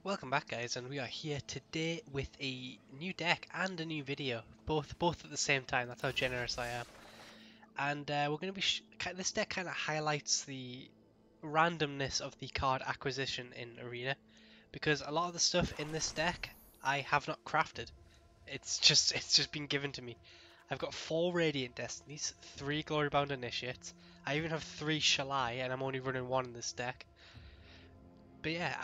Welcome back, guys, and we are here today with a new deck and a new video, both at the same time. That's how generous I am. And we're going to be this deck kind of highlights the randomness of the card acquisition in Arena, because a lot of the stuff in this deck I have not crafted. It's just been given to me. I've got 4 Radiant Destinies, 3 Glorybound Initiates. I even have 3 Shalai, and I'm only running 1 in this deck. But yeah,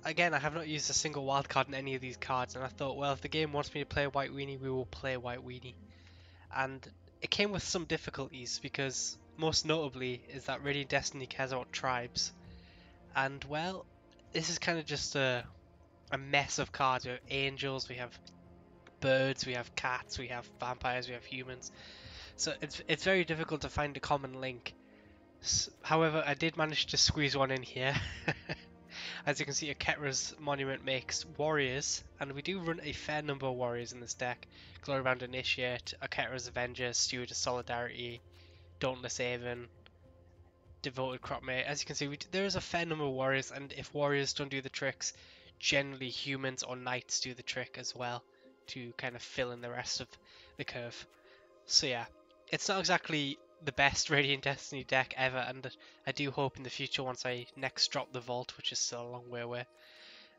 I have not used a single wildcard in any of these cards, and I thought, well, if the game wants me to play White Weenie, we will play White Weenie. And it came with some difficulties, because most notably is that Radiant Destiny cares about tribes. And well, this is kind of just a mess of cards. We have angels, we have birds, we have cats, we have vampires, we have humans. So it's very difficult to find a common link. However, I did manage to squeeze one in here. As you can see, a Ketra's Monument makes warriors, and we do run a fair number of warriors in this deck. Glorybound Initiate, a Ketra's Avenger, Steward of Solidarity, Dauntless Haven, Devoted Cropmate. As you can see, there is a fair number of warriors, and if warriors don't do the tricks, generally humans or knights do the trick as well, to kind of fill in the rest of the curve. So yeah, it's not exactly the best Radiant Destiny deck ever, and I do hope in the future, once I next drop the vault, which is still a long way away,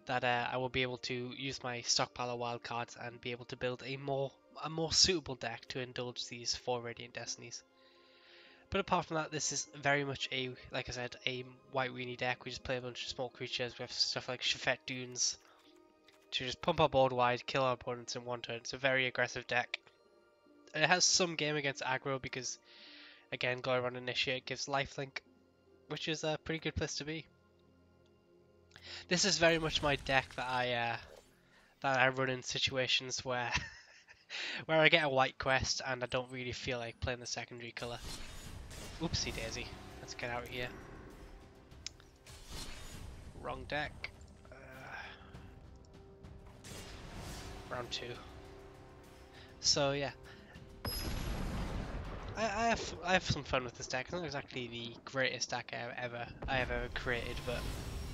that I will be able to use my stockpile of wildcards and be able to build a more suitable deck to indulge these 4 Radiant Destinies. But apart from that, this is very much like I said, a White Weenie deck. We just play a bunch of small creatures. We have stuff like Shafet Dunes to just pump our board wide, kill our opponents in one turn. It's a very aggressive deck. It has some game against aggro because, again, Glorybound Initiate gives lifelink, which is a pretty good place to be. This is very much my deck that I run in situations where where I get a white quest and I don't really feel like playing the secondary colour. Oopsie daisy. Let's get out of here. Wrong deck. Round 2. So yeah. I have some fun with this deck. It's not exactly the greatest deck I have ever created, but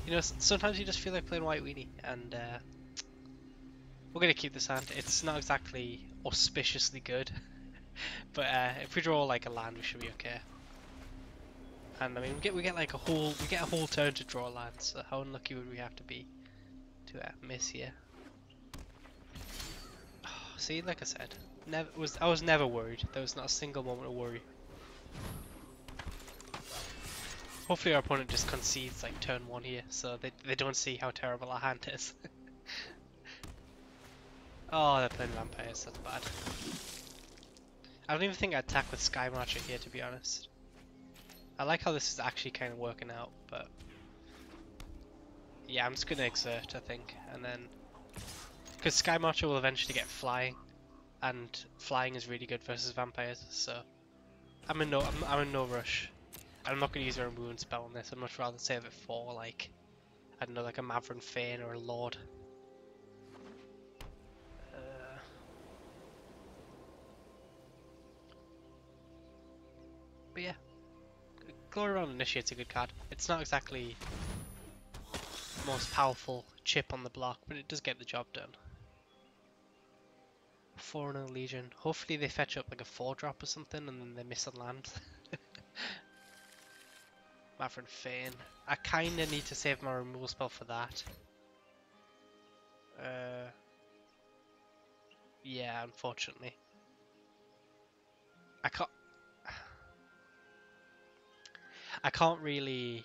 you know, sometimes you just feel like playing White Weenie, and we're gonna keep this hand. It's not exactly auspiciously good, but if we draw like a land, we should be okay. And I mean, we get like a whole turn to draw lands. So how unlucky would we have to be to miss here? Oh, see, like I said. I was never worried. There was not a single moment of worry. Hopefully our opponent just concedes like turn 1 here, so they don't see how terrible our hand is. Oh, they're playing vampires, that's bad. I don't even think I'd attack with Sky Marcher here, to be honest. I like how this is actually kind of working out, but yeah, I'm just gonna exert, I think, and then because Sky Marcher will eventually get flying. And flying is really good versus vampires, so I'm in no rush. I'm not going to use a remove spell on this. I'd much rather save it for like, I don't know, like a Maverick Fane or a Lord. But yeah, Glorybound Initiate's a good card. It's not exactly the most powerful chip on the block, but it does get the job done. Foreigner Legion. Hopefully they fetch up like a 4-drop or something and then they miss a land. Maverick Fane. I kinda need to save my removal spell for that. Yeah, unfortunately. I can't really...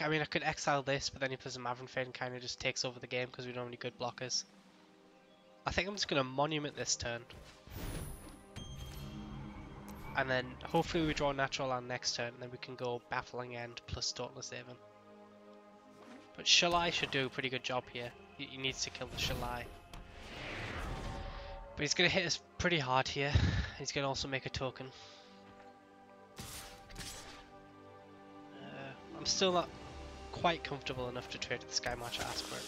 I mean, I could exile this, but then if there's a Maverick Fane, kind of just takes over the game because we don't have any good blockers. I think I'm just going to Monument this turn. And then hopefully we draw a natural land next turn, and then we can go Baffling End plus Dauntless Haven. But Shalai should do a pretty good job here. He needs to kill the Shalai. But he's going to hit us pretty hard here. He's going to also make a token. I'm still not quite comfortable enough to trade the Sky Marcher, ask for it.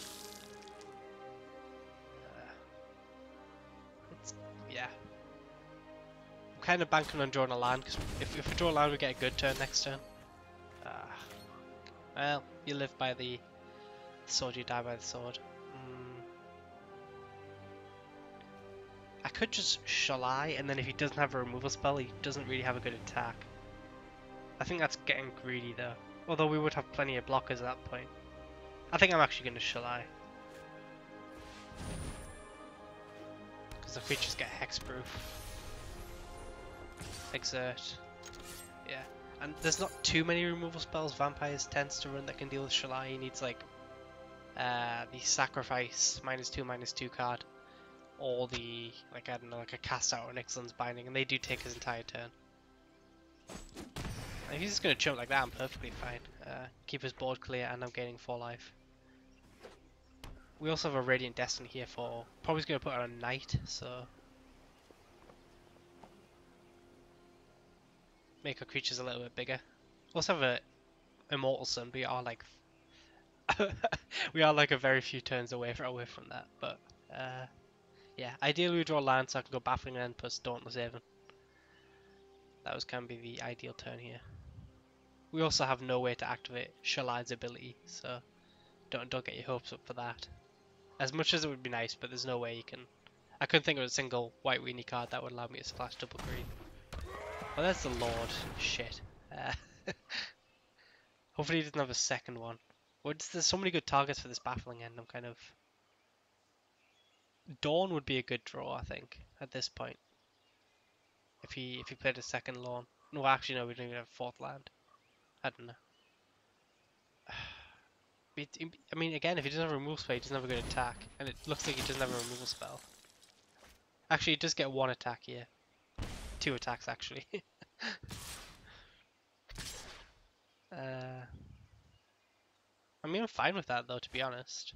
Yeah. I'm kind of banking on drawing a land, because if we draw a land we get a good turn next turn. Well, you live by the sword, you die by the sword. I could just Shalai, and then if he doesn't have a removal spell, he doesn't really have a good attack. I think that's getting greedy though. Although we would have plenty of blockers at that point. I think I'm actually going to Shalai. Because the creatures get hexproof. Exert. Yeah. And there's not too many removal spells Vampires tends to run that can deal with Shalai. He needs like the sacrifice -2/-2 card. Or the, like, I don't know, like a cast out or an Ixalan's Binding, and they do take his entire turn. If he's just going to jump like that, I'm perfectly fine. Keep his board clear, and I'm gaining 4 life. We also have a Radiant Destiny here for... Probably going to put on a Knight, so... Make our creatures a little bit bigger. We also have a Immortal Sun, we are like... we are like a very few turns away from that, but... yeah, ideally we draw land so I can go Baffling End plus Dauntless Haven. That can be the ideal turn here. We also have no way to activate Shalai's ability, so don't get your hopes up for that. As much as it would be nice, but there's no way you can... I couldn't think of a single white weenie card that would allow me to splash double green. Well, that's the Lord. Shit. Hopefully he doesn't have a second one. There's so many good targets for this Baffling End, I'm kind of... Dawn would be a good draw, I think, at this point. If he played a second lawn. No, actually no, we don't even have a 4th land. I don't know. I mean, again, if he doesn't have a removal spell, he doesn't have a good attack. And it looks like he doesn't have a removal spell. Actually, he does get 1 attack here. 2 attacks, actually. I mean, I'm fine with that, though, to be honest.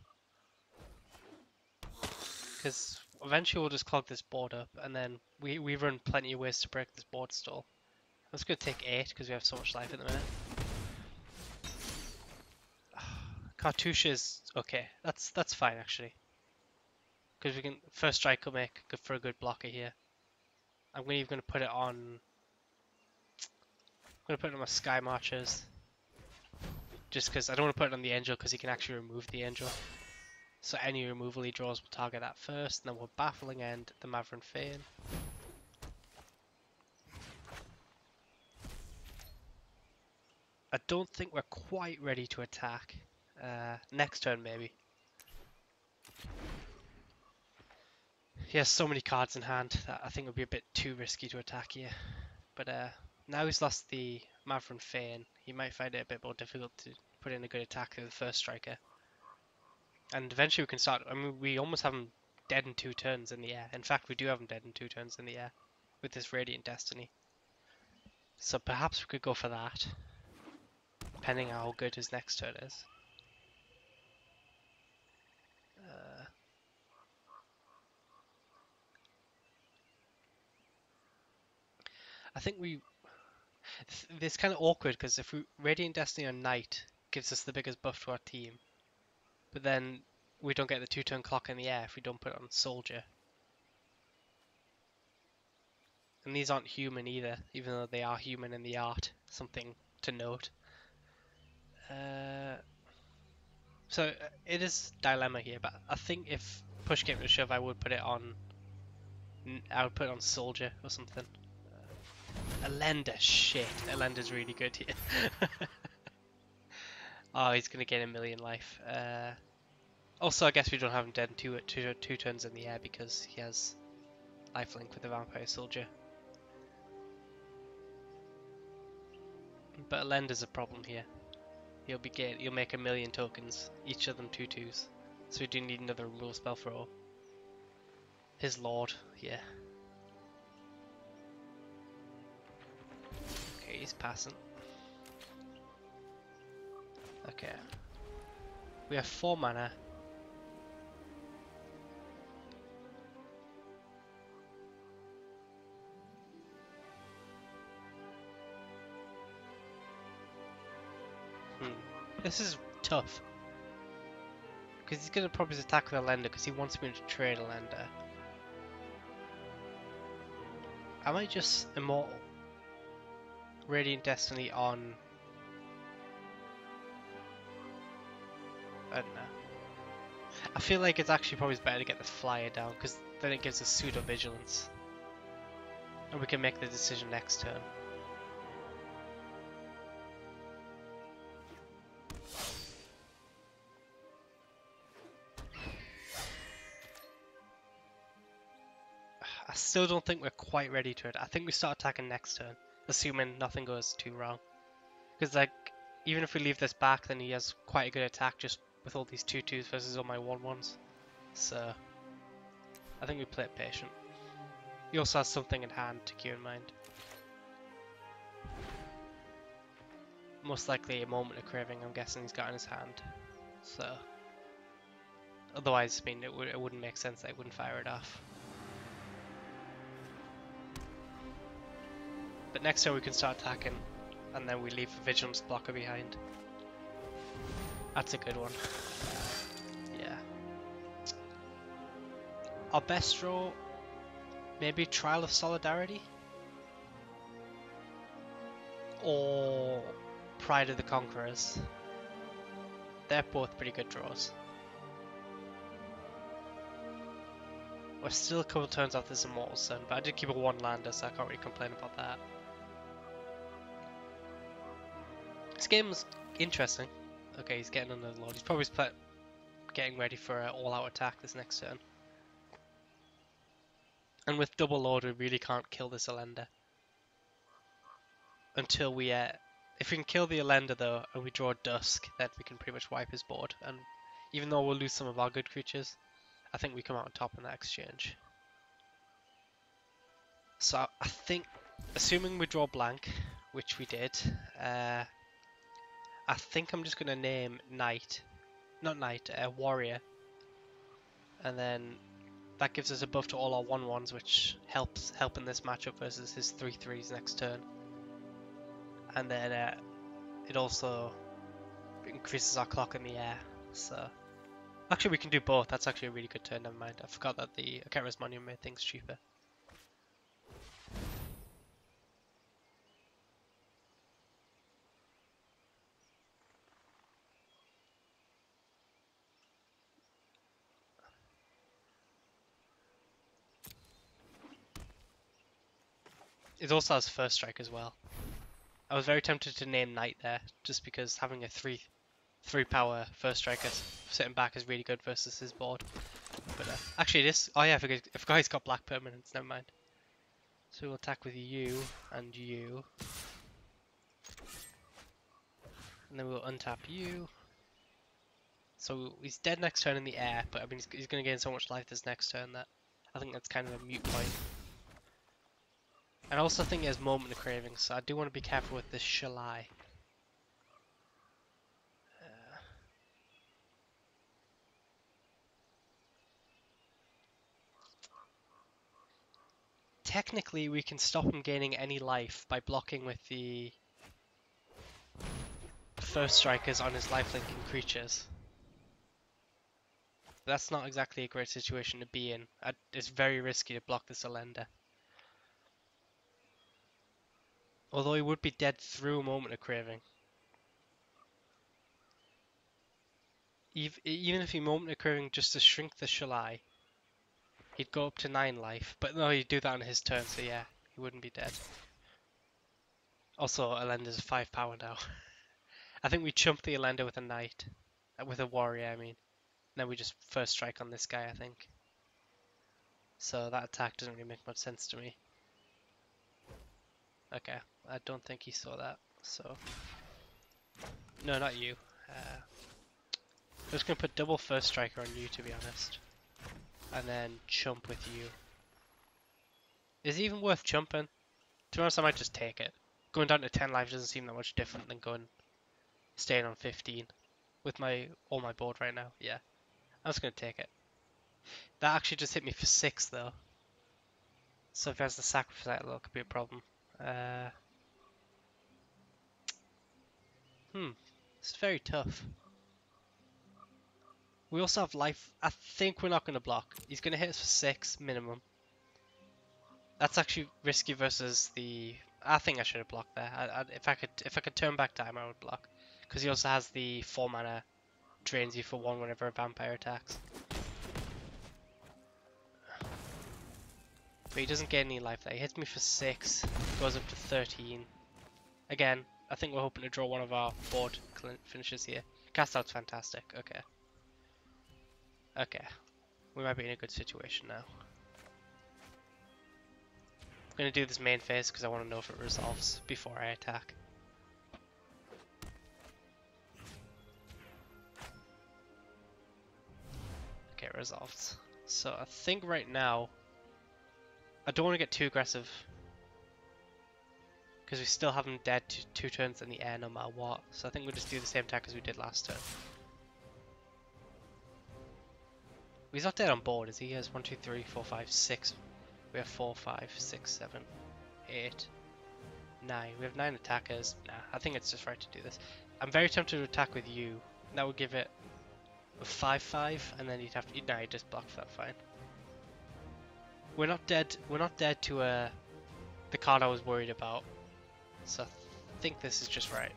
Because eventually we'll just clog this board up, and then we run plenty of ways to break this board stall. I'm just going to take 8, because we have so much life at the minute. Cartouche is okay. That's fine actually, because we can first strike will make good for a good blocker here. I'm even going to put it on. I'm going to put it on my Sky Marchers, just because I don't want to put it on the Angel because he can actually remove the Angel. So any removal he draws will target that first, and then we'll Baffling End the Maverick Fane. I don't think we're quite ready to attack. Next turn maybe. He has so many cards in hand that I think it would be a bit too risky to attack here. But now he's lost the Maverick Fane, he might find it a bit more difficult to put in a good attack to the first striker. And eventually we can start, I mean, we almost have him dead in 2 turns in the air. In fact, we do have him dead in 2 turns in the air with this Radiant Destiny. So perhaps we could go for that, depending on how good his next turn is. I think it's kind of awkward because if we Radiant Destiny on Knight gives us the biggest buff to our team, but then we don't get the 2-turn clock in the air if we don't put it on Soldier. And these aren't human either, even though they are human in the art. Something to note. So it is dilemma here, but I think if push came to shove, I would put it on. I would put it on Soldier or something. Elenda, shit. Elenda's really good here. Oh, he's gonna gain 1,000,000 life. Also, I guess we don't have him dead in two turns in the air because he has lifelink with the Vampire Soldier. But Elenda's a problem here. He'll make 1,000,000 tokens, each of them 2/2s. So we do need another removal spell for all. His Lord, yeah. Okay, he's passing. Okay. We have 4 mana. This is tough. Because he's going to probably attack with a Lender because he wants me to trade a Lender. I might just Immortal Radiant Destiny on I don't know. I feel like it's actually probably better to get the flyer down, because then it gives us pseudo vigilance. And we can make the decision next turn. I still don't think we're quite ready to it. I think we start attacking next turn, assuming nothing goes too wrong. Because like, even if we leave this back, then he has quite a good attack just with all these 2/2s versus all my 1/1s. So, I think we play it patient. He also has something in hand to keep in mind. Most likely a moment of craving, I'm guessing he's got in his hand. So, otherwise, I mean, it wouldn't make sense that he wouldn't fire it off. But next turn we can start attacking, and then we leave a vigilance blocker behind. That's a good one. Yeah. Our best draw, maybe Trial of Solidarity? Or Pride of the Conquerors. They're both pretty good draws. We're still a couple turns off this Immortal Sun, but I did keep a 1-lander, so I can't really complain about that. This game's interesting. Okay, he's getting another Lord. He's probably getting ready for an all-out attack this next turn. And with double Lord, we really can't kill this Elender. Until we, if we can kill the Elender though, and we draw Dusk, then we can pretty much wipe his board. And even though we'll lose some of our good creatures, I think we come out on top in that exchange. So I think, assuming we draw blank, which we did, I think I'm just going to name Warrior. And then that gives us a buff to all our 1/1s, which helps in this matchup versus his 3/3s next turn. And then it also increases our clock in the air. So actually we can do both. That's actually a really good turn, never mind. I forgot that the Akera's Monument made things cheaper. It also has first strike as well. I was very tempted to name Knight there, just because having a 3 power first striker sitting back is really good versus his board. But actually this, oh yeah, if guys got black permanents, never mind. So we'll attack with you and you. And then we'll untap you. So he's dead next turn in the air, but I mean he's going to gain so much life this next turn that I think that's kind of a mute point. And I also think he has Moment of Craving, so I do want to be careful with this Shalai. Technically, we can stop him gaining any life by blocking with the first strikers on his lifelinking creatures. But that's not exactly a great situation to be in. It's very risky to block this Elender. Although he would be dead through Moment of Craving. Even if he Moment of Craving just to shrink the Shalai, he'd go up to 9 life. But no, he'd do that on his turn, so yeah, he wouldn't be dead. Also, Elender's 5 power now. I think we chump the Elender with a Knight. With a Warrior, I mean. Then we just first strike on this guy, I think. So that attack doesn't really make much sense to me. Okay, I don't think he saw that, so... No, not you. I'm just going to put double first striker on you, to be honest. And then chump with you. Is it even worth chumping? To be honest, I might just take it. Going down to 10 life doesn't seem that much different than staying on 15. With all my board right now, yeah. I'm just going to take it. That actually just hit me for 6 though. So if he has the sacrifice, that could be a problem. It's very tough. We also have life. I think we're not going to block. He's going to hit us for 6 minimum. That's actually risky versus the... I think I should have blocked there. If I could turn back time, I would block. Because he also has the 4 mana drains you for 1 whenever a vampire attacks. But he doesn't get any life there. He hits me for 6, goes up to 13. Again, I think we're hoping to draw one of our board finishes here. Cast out's fantastic. Okay. Okay. We might be in a good situation now. I'm going to do this main phase because I want to know if it resolves before I attack. Okay, it resolves. So I think right now, I don't want to get too aggressive because we still have him dead 2 turns in the air no matter what. So I think we'll just do the same attack as we did last turn. He's not dead on board, is he? He has 1, 2, 3, 4, 5, 6. We have 4, 5, 6, 7, 8, 9. We have 9 attackers. Nah, I think it's just right to do this. I'm very tempted to attack with you. That would give it a 5, 5, and then you'd have to. Nah, you just block that fine. We're not dead. We're not dead to the card I was worried about. So I think this is just right.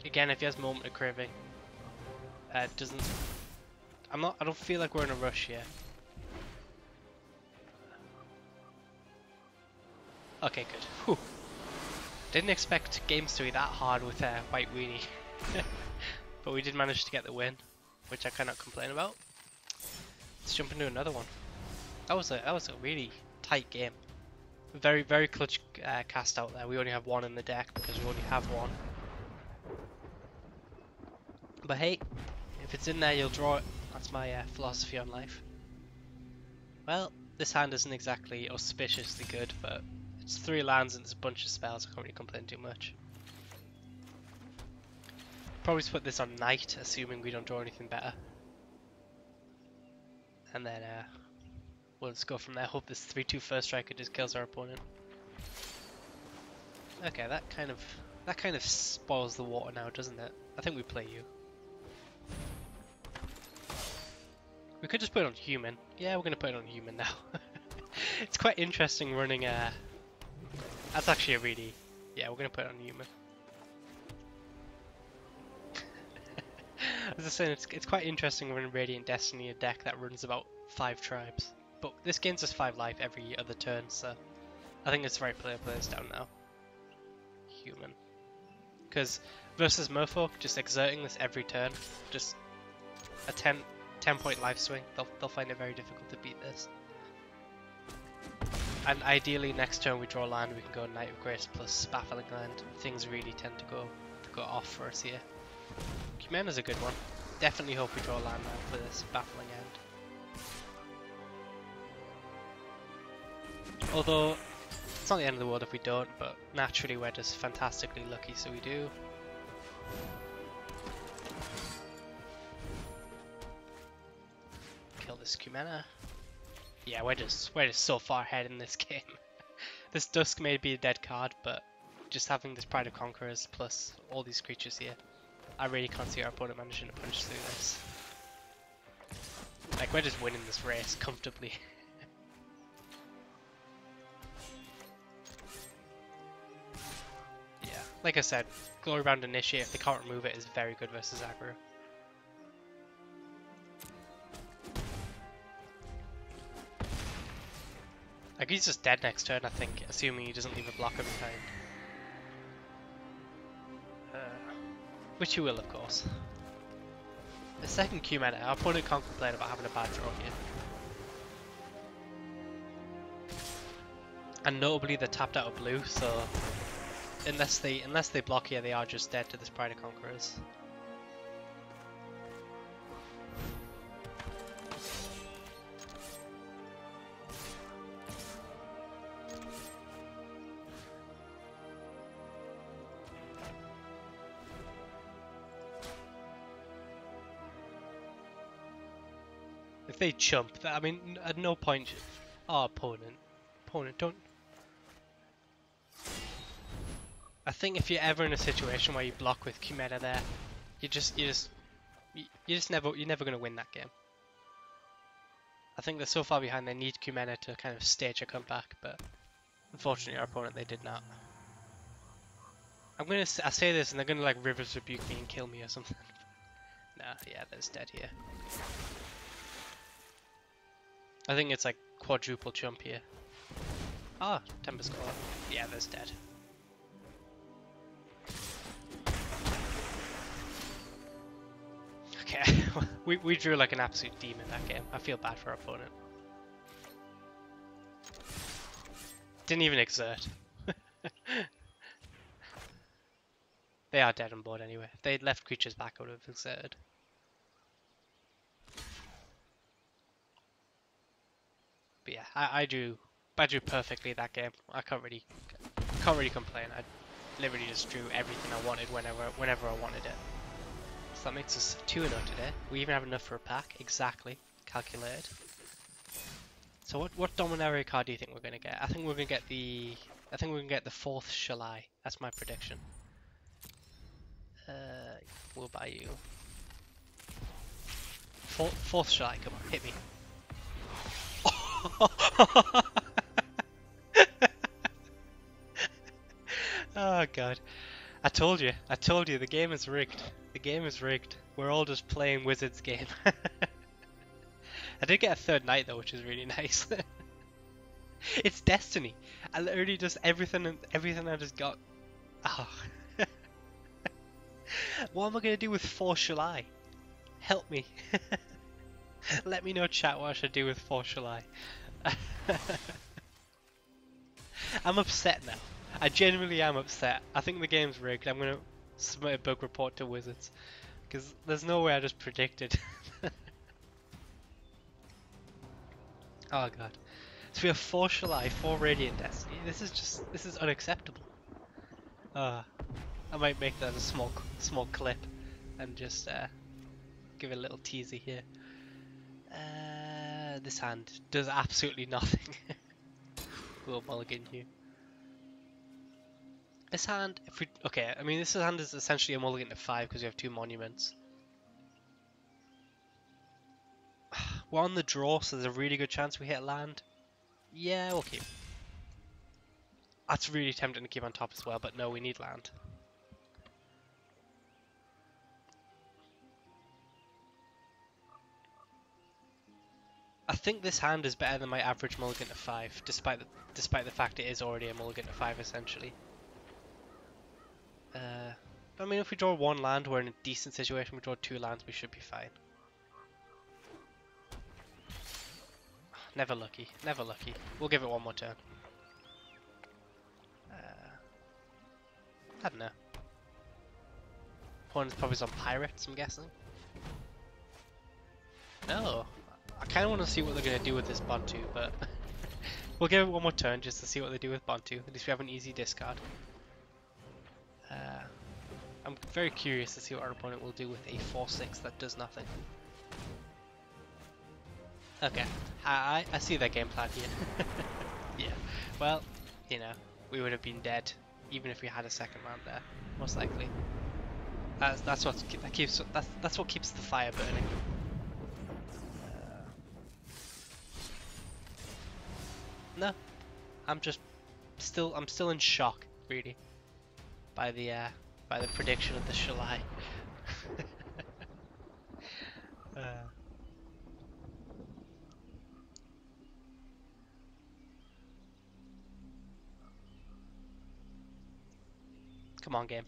Again, if he has moment of craving, doesn't. I don't feel like we're in a rush here. Okay, good. Whew. Didn't expect games to be that hard with White Weenie, but we did manage to get the win, which I cannot complain about. Let's jump into another one. That was a really tight game. Very very clutch cast out there. We only have 1 in the deck because we only have 1. But hey, if it's in there, you'll draw it. That's my philosophy on life. Well, this hand isn't exactly auspiciously good, but it's 3 lands and there's a bunch of spells. I can't really complain too much. Probably put this on Knight, assuming we don't draw anything better. And then we'll just go from there. Hope this 3/2 first striker just kills our opponent. Okay, that kind of spoils the water now, doesn't it? I think we play you. We could just put it on human. Yeah, we're going to put it on human now. It's quite interesting running that's actually a really... Yeah, we're going to put it on human. As I was saying, it's quite interesting running Radiant Destiny, a deck that runs about 5 tribes. But this gains us 5 life every other turn, so I think it's the right play to play this down now. Human. Because versus Merfolk, just exerting this every turn, just a 10 point life swing, they'll find it very difficult to beat this. And ideally next turn we draw land, we can go Knight of Grace plus Baffling Land. Things really tend to go off for us here. Cumena's a good one. Definitely hope we draw land now for this Baffling End. Although it's not the end of the world if we don't, but naturally we're just fantastically lucky, so we do. Kill this Cumena. Yeah, we're just so far ahead in this game. This Dusk may be a dead card, but just having this Pride of Conquerors plus all these creatures here, I really can't see our opponent managing to punch through this. Like, we're just winning this race comfortably. Yeah, like I said, Glory Bound Initiate, if they can't remove it, is very good versus aggro. Like, he's just dead next turn, I think, assuming he doesn't leave a blocker behind. Which he will, of course. The second Cumena, our opponent can't complain about having a bad draw here. And notably, they're tapped out of blue, so unless they block here, they are just dead to this Pride of Conquerors. If they chump, I mean, at no point, our opponent, don't. I think if you're ever in a situation where you block with Cumena there, you're never gonna win that game. I think they're so far behind they need Cumena to kind of stage a comeback, but unfortunately our opponent, they did not. I say this and they're gonna like Rivers rebuke me and kill me or something. Nah, yeah, there's dead here. I think it's like quadruple jump here. Ah, Tempest Claw. Yeah, there's dead. Okay, we drew like an absolute demon that game. I feel bad for our opponent. Didn't even exert. They are dead on board anyway. If they'd left creatures back, I would have exerted. But yeah, I drew perfectly that game. I can't really complain. I literally just drew everything I wanted whenever I wanted it. So that makes us 2-0 today. We even have enough for a pack. Exactly. Calculated. So what Dominaria card do you think we're gonna get? I think we're gonna get the 4th Shalai. That's my prediction. We'll buy you. 4th Shalai, come on, hit me. Oh god. I told you, the game is rigged. The game is rigged. We're all just playing Wizards game. I did get a 3rd night though, which is really nice. It's Destiny. I literally just everything I just got. Oh. What am I gonna do with 4 Shalai? Help me. Let me know, chat, what I should do with 4 Shalai. I'm upset now. I genuinely am upset. I think the game's rigged. I'm gonna submit a bug report to Wizards because there's no way I just predicted. Oh god. So we have 4 Shalai, 4 Radiant Destiny. This is unacceptable. I might make that a small clip and just give it a little teaser here. This hand does absolutely nothing. We'll mulligan you. This hand, I mean this hand is essentially a mulligan to 5 because we have 2 monuments. We're on the draw, so there's a really good chance we hit land. Yeah, we'll keep. That's really tempting to keep on top as well, but no, we need land. I think this hand is better than my average mulligan to 5, despite the fact it is already a mulligan to 5 essentially. I mean, if we draw 1 land, we're in a decent situation. We draw 2 lands, we should be fine. Never lucky, never lucky. We'll give it 1 more turn. I don't know. Opponent's probably on pirates, I'm guessing. No. I kind of want to see what they're going to do with this Bantu, but we'll give it 1 more turn just to see what they do with Bantu. At least we have an easy discard. I'm very curious to see what our opponent will do with a 4/6 that does nothing. Okay, I see their game plan here. Yeah, well, you know, we would have been dead even if we had a 2nd land there, most likely. That's what keeps the fire burning. No, I'm still in shock, really, by the prediction of the Shalai. Come on, game.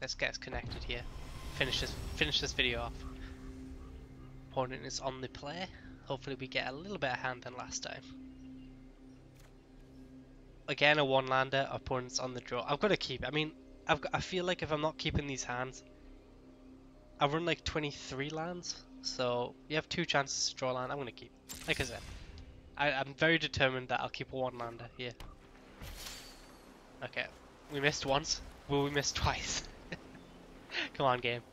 Let's get us connected here. Finish this video off. Opponent is on the play. Hopefully we get a little better hand than last time. Again, a 1-lander. Opponent's on the draw. I've got to keep it. I mean, I feel like if I'm not keeping these hands, I run like 23 lands. So you have 2 chances to draw land. I'm gonna keep. Like I said, I'm very determined that I'll keep a 1-lander here. Okay, we missed once. Will we miss twice? Come on, game.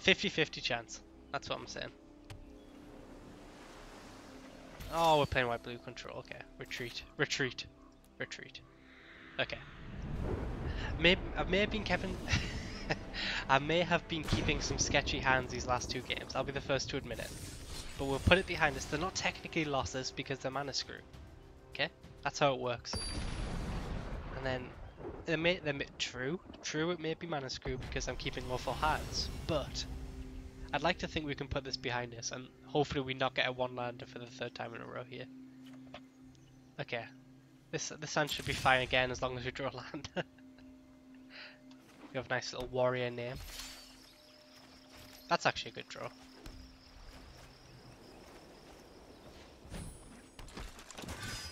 50-50 chance. That's what I'm saying. Oh, we're playing white-blue control. Okay, retreat. Okay. I may have been keeping. I may have been keeping some sketchy hands these last 2 games. I'll be the first to admit it. But we'll put it behind us. They're not technically losses because they're mana screw. Okay, that's how it works. And then True, it may be mana screw because I'm keeping awful hands, but I'd like to think we can put this behind us and hopefully we not get a one-lander for the third time in a row here. Okay, this hand should be fine again as long as we draw land. We have a nice little warrior name. That's actually a good draw.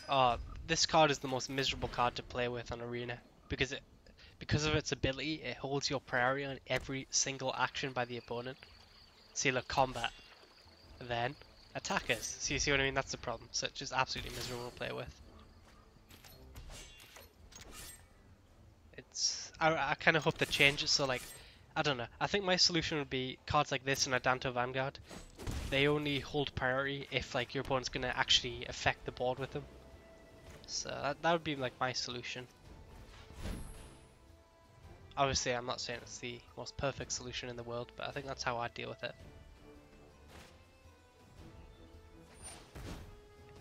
Oh, this card is the most miserable card to play with on Arena because of its ability, it holds your priority on every single action by the opponent. See, look, combat, then attackers. So you see what I mean? That's the problem. So it's just absolutely miserable to play with. I kind of hope they change it so like, I don't know. I think my solution would be cards like this and a Danto Vanguard. They only hold priority if like your opponent's gonna actually affect the board with them. So that would be like my solution. Obviously, I'm not saying it's the most perfect solution in the world, but I think that's how I deal with it.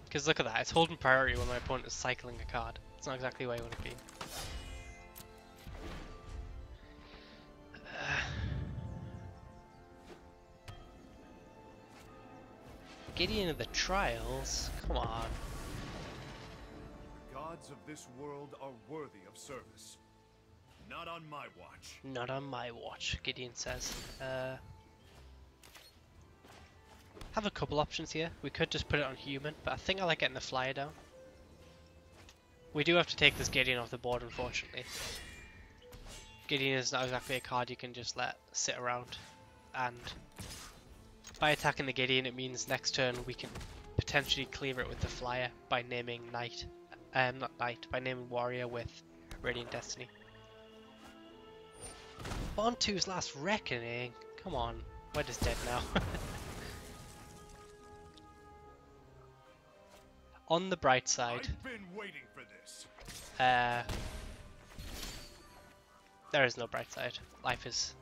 Because look at that, it's holding priority when my opponent is cycling a card. It's not exactly where you want to be. Gideon of the Trials? Come on. The gods of this world are worthy of service. Not on my watch. Not on my watch, Gideon says. Have a couple options here. We could just put it on human, but I think I like getting the flyer down. We do have to take this Gideon off the board, unfortunately. Gideon is not exactly a card you can just let sit around, and by attacking the Gideon it means next turn we can potentially clear it with the flyer by naming Knight. Not Knight, by naming Warrior with Radiant Destiny. Bontu's Last Reckoning? Come on, we're just dead now. On the bright side, I've been waiting for this. there is no bright side. Life is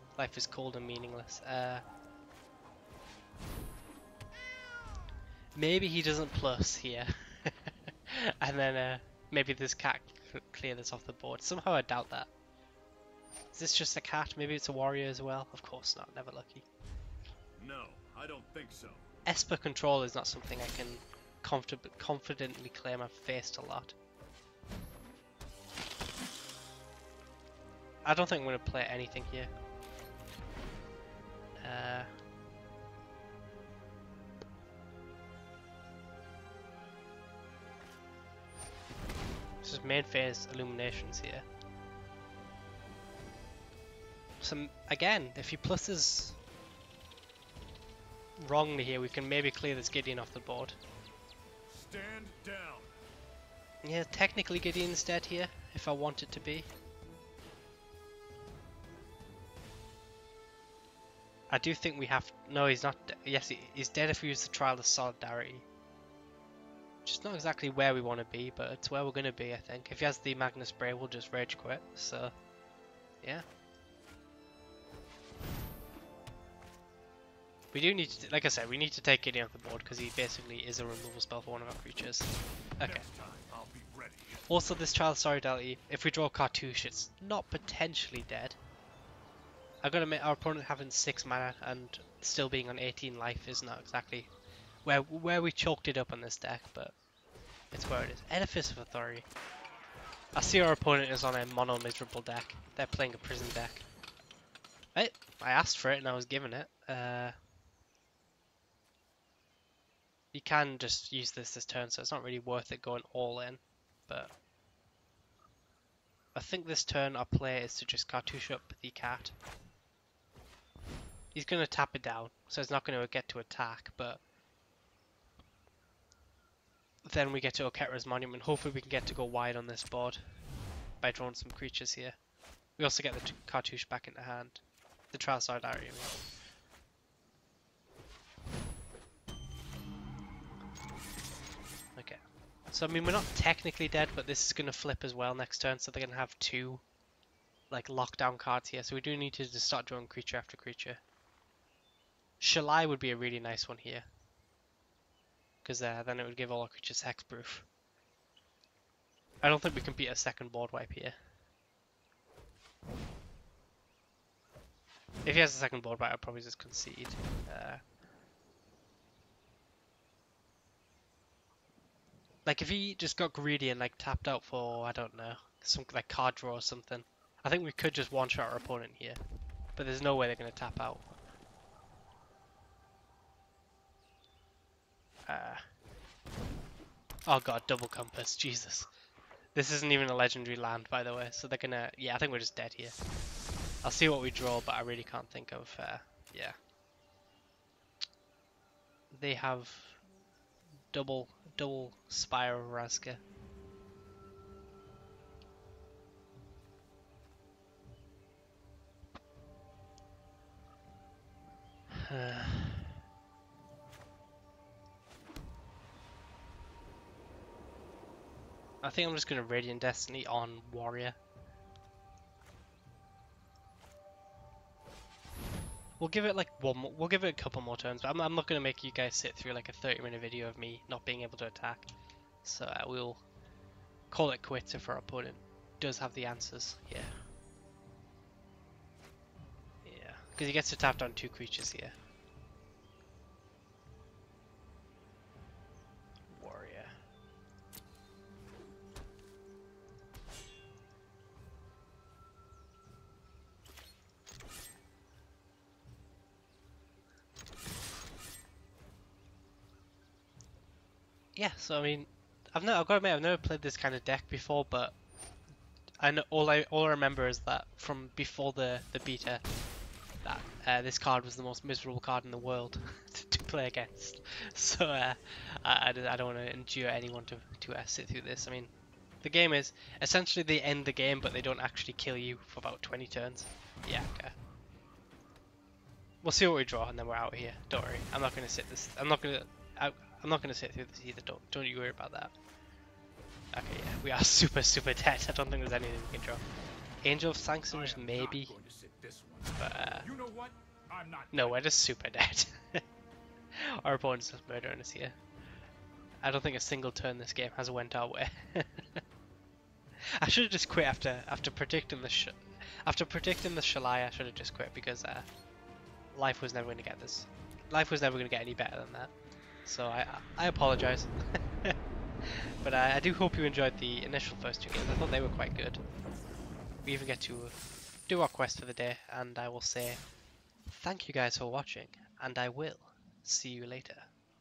cold and meaningless. Maybe he doesn't plus here, and then maybe this cat could clear this off the board. Somehow I doubt that. Is this just a cat? Maybe it's a warrior as well? Of course not. Never lucky. No, I don't think so. Esper control is not something I can confidently claim I've faced a lot. I don't think I'm going to play anything here. This is main phase illuminations here. So again, if he pluses wrongly here, we can maybe clear this Gideon off the board. Stand down. Yeah, technically Gideon's dead here, if I want it to be. I do think we have... No, he's not... Yes, he's dead if we use the Trial of Solidarity. Which is not exactly where we want to be, but it's where we're going to be, I think. If he has the Magnus Spray, we'll just rage quit, so... Yeah. We do need to... Like I said, we need to take Gideon off the board, because he basically is a removal spell for one of our creatures. Okay. Next time, I'll be ready. Also, this Trial of Solidarity, if we draw Cartouche, it's not potentially dead. I've got to admit, our opponent having 6 mana and still being on 18 life is not exactly where we choked it up on this deck, but it's where it is. Edifice of Authority. I see our opponent is on a mono miserable deck. They're playing a prison deck. Hey, I asked for it and I was given it. You can just use this turn, so it's not really worth it going all in, but I think this turn our play is to just cartouche up the cat. He's going to tap it down, so it's not going to get to attack, but then we get to Oketra's Monument. Hopefully we can get to go wide on this board by drawing some creatures here. We also get the cartouche back into hand. The Trial of Solidarity, I mean. Okay. So, I mean, we're not technically dead, but this is going to flip as well next turn, so they're going to have 2 like lockdown cards here, so we do need to just start drawing creature after creature. Shalai would be a really nice one here, because then it would give all our creatures hexproof. I don't think we can beat a second board wipe here. If he has a second board, I'll probably just concede. Like if he just got greedy and like tapped out for, I don't know, some like card draw or something, I think we could just one-shot our opponent here. But there's no way they're going to tap out. Oh god, double compass, Jesus. This isn't even a legendary land, by the way, so they're gonna... Yeah, I think we're just dead here. I'll see what we draw, but I really can't think of... yeah. They have double Spire Raska. I think I'm just gonna Radiant Destiny on Warrior. We'll give it like we'll give it a couple more turns, but I'm not gonna make you guys sit through like a 30-minute video of me not being able to attack. So we'll call it quits if our opponent does have the answers. Yeah. Yeah, because he gets to tap down 2 creatures here. Warrior. Yeah, so I mean, I've got to admit, I've never played this kind of deck before, but I know all I remember is that from before the beta, that this card was the most miserable card in the world to play against. So I don't want to endure anyone to sit through this. I mean, the game is essentially they end the game, but they don't actually kill you for about 20 turns. Yeah, okay. We'll see what we draw, and then we're out of here. Don't worry, I'm not gonna sit this. I'm not gonna sit through this either. Don't you worry about that. Okay, yeah, we are super dead. I don't think there's anything we can draw. Angel of Sanctions maybe, but You know what? I'm not. no, we're just super dead. Our opponent's just murdering us here. I don't think a single turn this game has went our way. I should have just quit after predicting the Shalai. I should have just quit because life was never going to get this. Life was never going to get any better than that. So I apologize. But I do hope you enjoyed the initial first 2 games. I thought they were quite good. We even get to do our quest for the day, and I will say thank you guys for watching, and I will see you later.